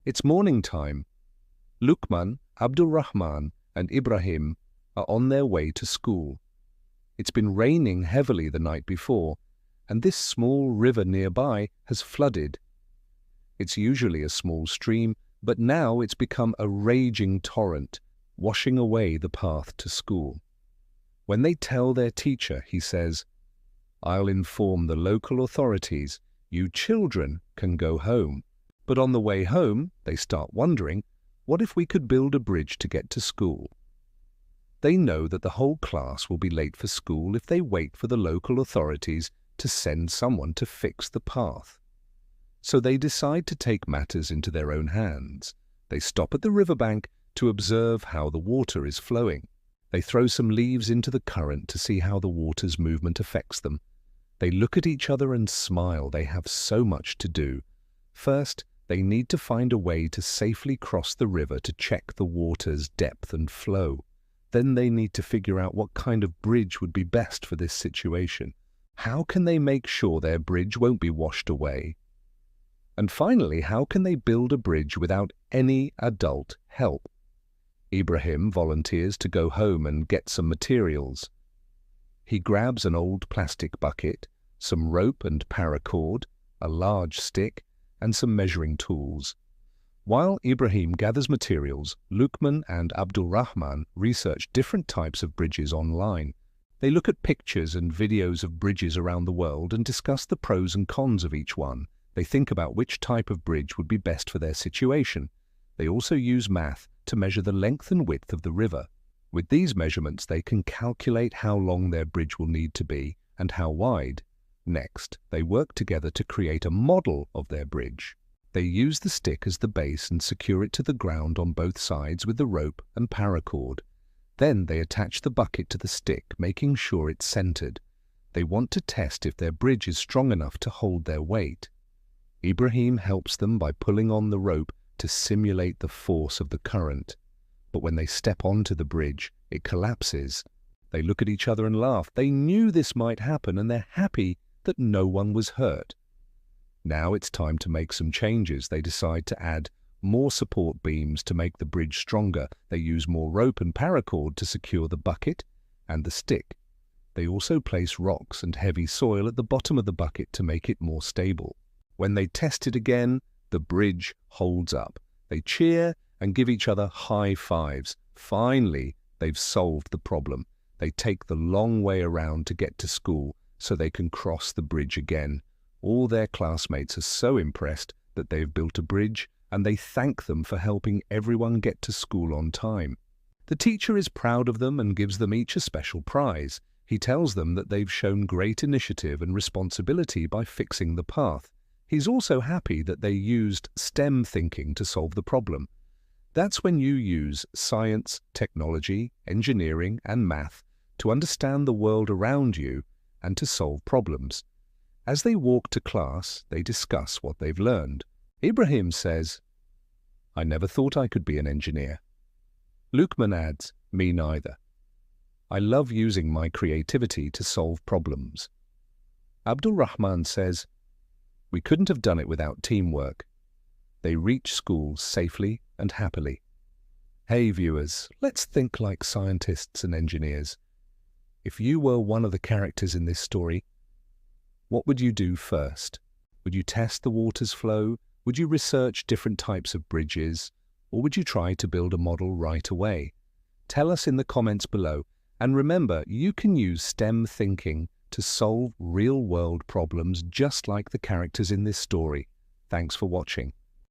It's morning time. Luqman, Abdulrahman, and Ibrahim are on their way to school. It's been raining heavily the night before, and this small river nearby has flooded. It's usually a small stream, but now it's become a raging torrent, washing away the path to school. When they tell their teacher, he says, "I'll inform the local authorities. You children can go home." But on the way home, they start wondering, what if we could build a bridge to get to school? They know that the whole class will be late for school if they wait for the local authorities to send someone to fix the path. So they decide to take matters into their own hands. They stop at the riverbank to observe how the water is flowing. They throw some leaves into the current to see how the water's movement affects them. They look at each other and smile. They have so much to do. First, they need to find a way to safely cross the river to check the water's depth and flow. Then they need to figure out what kind of bridge would be best for this situation. How can they make sure their bridge won't be washed away? And finally, how can they build a bridge without any adult help? Ibrahim volunteers to go home and get some materials. He grabs an old plastic bucket, some rope and paracord, a large stick, and some measuring tools. While Ibrahim gathers materials, Luqman and Abdulrahman research different types of bridges online. They look at pictures and videos of bridges around the world and discuss the pros and cons of each one. They think about which type of bridge would be best for their situation. They also use math to measure the length and width of the river. With these measurements, they can calculate how long their bridge will need to be and how wide. Next, they work together to create a model of their bridge. They use the stick as the base and secure it to the ground on both sides with the rope and paracord. Then they attach the bucket to the stick, making sure it's centered. They want to test if their bridge is strong enough to hold their weight. Ibrahim helps them by pulling on the rope to simulate the force of the current. But when they step onto the bridge, it collapses. They look at each other and laugh. They knew this might happen, and they're happy that no one was hurt. Now it's time to make some changes. They decide to add more support beams to make the bridge stronger. They use more rope and paracord to secure the bucket and the stick. They also place rocks and heavy soil at the bottom of the bucket to make it more stable. When they test it again, the bridge holds up. They cheer and give each other high fives. Finally, they've solved the problem. They take the long way around to get to school so they can cross the bridge again. All their classmates are so impressed that they've built a bridge, and they thank them for helping everyone get to school on time. The teacher is proud of them and gives them each a special prize. He tells them that they've shown great initiative and responsibility by fixing the path. He's also happy that they used STEM thinking to solve the problem. That's when you use science, technology, engineering, and math to understand the world around you and to solve problems. As they walk to class, they discuss what they've learned. Ibrahim says, "I never thought I could be an engineer." Luqman adds, "Me neither. I love using my creativity to solve problems." Abdulrahman says, "We couldn't have done it without teamwork." They reach school safely and happily. Hey viewers, let's think like scientists and engineers. If you were one of the characters in this story, what would you do first? Would you test the water's flow? Would you research different types of bridges? Or would you try to build a model right away? Tell us in the comments below. And remember, you can use STEM thinking to solve real-world problems just like the characters in this story. Thanks for watching.